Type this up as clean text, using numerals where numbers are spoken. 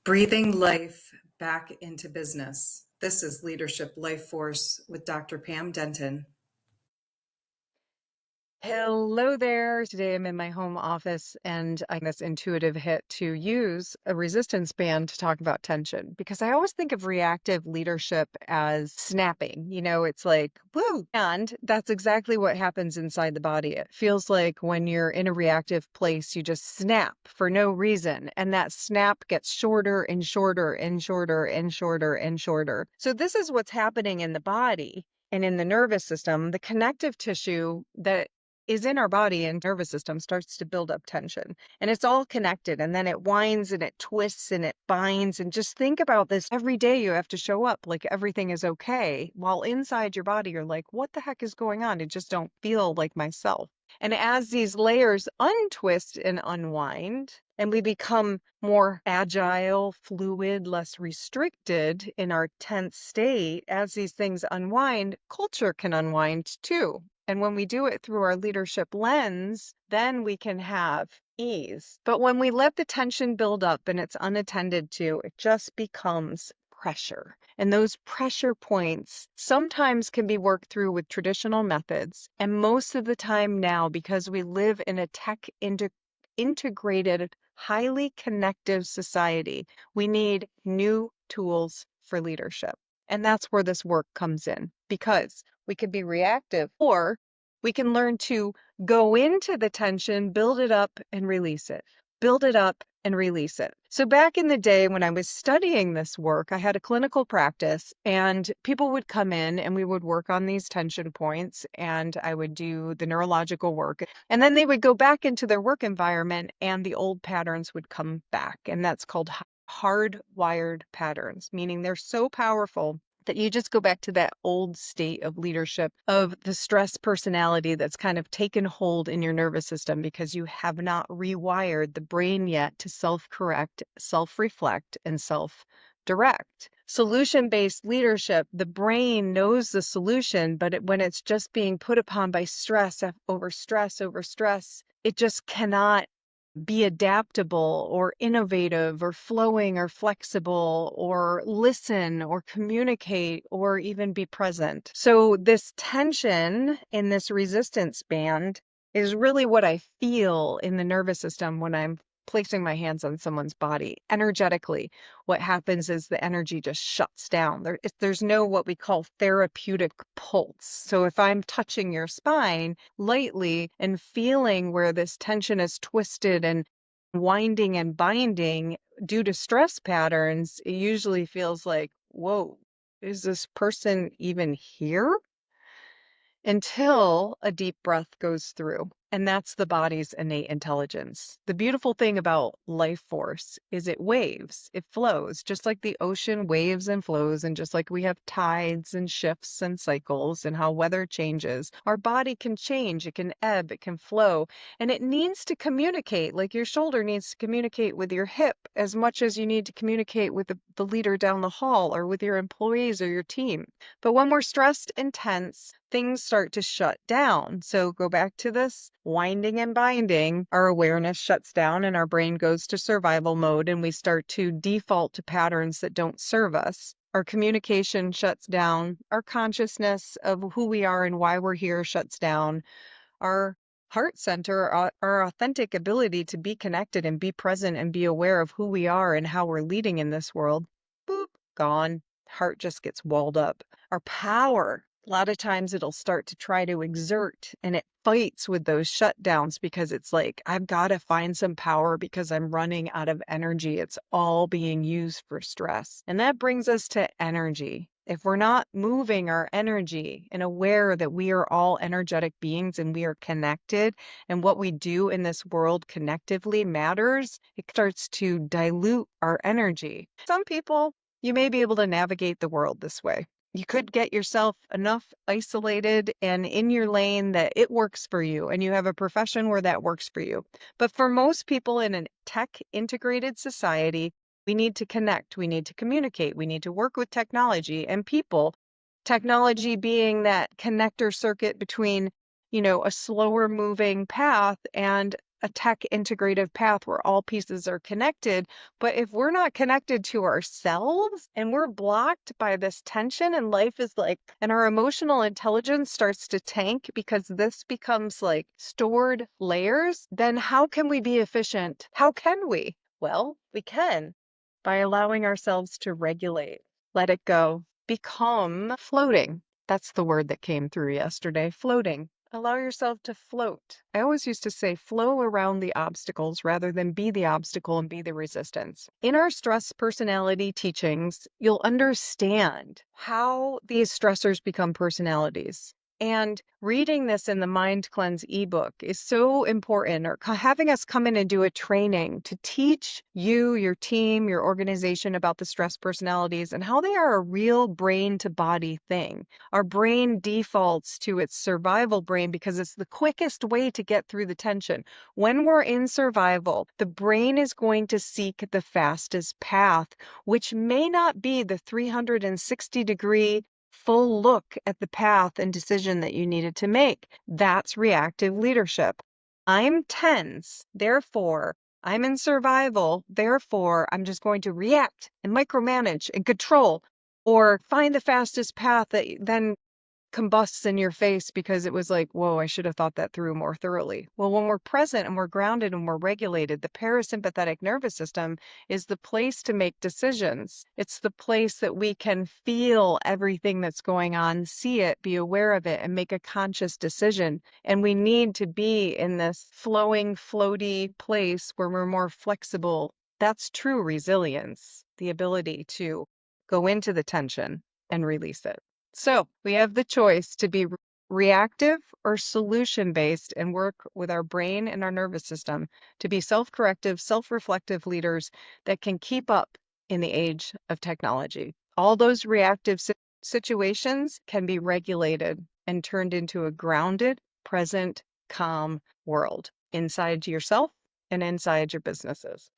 Breathing life back into business. This is Leadership Lifeforce with Dr. Pam Denton. Hello there. Today I'm in my home office and I this intuitive hit to use a resistance band to talk about tension because I always think of reactive leadership as snapping. It's like, woo. And that's exactly what happens inside the body. It feels like when you're in a reactive place, you just snap for no reason. And that snap gets shorter and shorter and shorter and shorter and shorter. So this is what's happening in the body and in the nervous system. The connective tissue that is in our body and nervous system starts to build up tension, and it's all connected, and then it winds and it twists and it binds. And just think about this: every day you have to show up like everything is okay, while inside your body you're like, what the heck is going on? I just don't feel like myself. And as these layers untwist and unwind, and we become more agile, fluid, less restricted in our tense state, as these things unwind, culture can unwind too. And when we do it through our leadership lens, then we can have ease. But when we let the tension build up and it's unattended to, it just becomes pressure. And those pressure points sometimes can be worked through with traditional methods. And most of the time now, because we live in a tech integrated, highly connective society, we need new tools for leadership. And that's where this work comes in, because we could be reactive, or we can learn to go into the tension, build it up and release it, build it up and release it. So back in the day when I was studying this work, I had a clinical practice and people would come in and we would work on these tension points, and I would do the neurological work. And then they would go back into their work environment and the old patterns would come back. And that's called hardwired patterns, meaning they're so powerful that you just go back to that old state of leadership, of the stress personality that's kind of taken hold in your nervous system because you have not rewired the brain yet to self-correct, self-reflect, and self-direct. Solution-based leadership, the brain knows the solution, but when it's just being put upon by stress, over stress, it just cannot be adaptable or innovative or flowing or flexible or listen or communicate or even be present. So this tension in this resistance band is really what I feel in the nervous system when I'm placing my hands on someone's body. Energetically, what happens is the energy just shuts down. There's no what we call therapeutic pulse. So if I'm touching your spine lightly and feeling where this tension is twisted and winding and binding due to stress patterns, it usually feels like, whoa, is this person even here? Until a deep breath goes through. And that's the body's innate intelligence. The beautiful thing about life force is it waves, it flows, just like the ocean waves and flows, and just like we have tides and shifts and cycles and how weather changes. Our body can change, it can ebb, it can flow, and it needs to communicate. Like your shoulder needs to communicate with your hip as much as you need to communicate with the leader down the hall or with your employees or your team. But when we're stressed and tense, things start to shut down. So go back to this winding and binding. Our awareness shuts down and our brain goes to survival mode, and we start to default to patterns that don't serve us. Our communication shuts down. Our consciousness of who we are and why we're here shuts down. Our heart center, our authentic ability to be connected and be present and be aware of who we are and how we're leading in this world, boop, gone. Heart just gets walled up. Our power, a lot of times it'll start to try to exert, and it fights with those shutdowns because it's like, I've got to find some power because I'm running out of energy. It's all being used for stress. And that brings us to energy. If we're not moving our energy and aware that we are all energetic beings and we are connected, and what we do in this world connectively matters, it starts to dilute our energy. Some people, you may be able to navigate the world this way. You could get yourself enough isolated and in your lane that it works for you, and you have a profession where that works for you. But for most people in a tech integrated society, we need to connect, we need to communicate, we need to work with technology and people. Technology being that connector circuit between, a slower moving path and a tech integrative path where all pieces are connected. But if we're not connected to ourselves and we're blocked by this tension, and life is like, and our emotional intelligence starts to tank because this becomes like stored layers, then how can we be efficient? How can we? Well, we can by allowing ourselves to regulate, let it go, become floating. That's the word that came through yesterday, floating. Allow yourself to float. I always used to say flow around the obstacles rather than be the obstacle and be the resistance. In our stress personality teachings, you'll understand how these stressors become personalities. And reading this in the Mind Cleanse ebook is so important, or having us come in and do a training to teach you, your team, your organization about the stress personalities and how they are a real brain to body thing. Our brain defaults to its survival brain because it's the quickest way to get through the tension. When we're in survival, the brain is going to seek the fastest path, which may not be the 360-degree full look at the path and decision that you needed to make. That's reactive leadership. I'm tense, therefore I'm in survival, therefore I'm just going to react and micromanage and control, or find the fastest path that then combusts in your face because it was like, whoa, I should have thought that through more thoroughly. Well, when we're present and we're grounded and we're regulated, the parasympathetic nervous system is the place to make decisions. It's the place that we can feel everything that's going on, see it, be aware of it, and make a conscious decision. And we need to be in this flowing, floaty place where we're more flexible. That's true resilience, the ability to go into the tension and release it. So we have the choice to be reactive or solution based and work with our brain and our nervous system to be self corrective, self reflective leaders that can keep up in the age of technology. All those reactive situations can be regulated and turned into a grounded, present, calm world inside yourself and inside your businesses.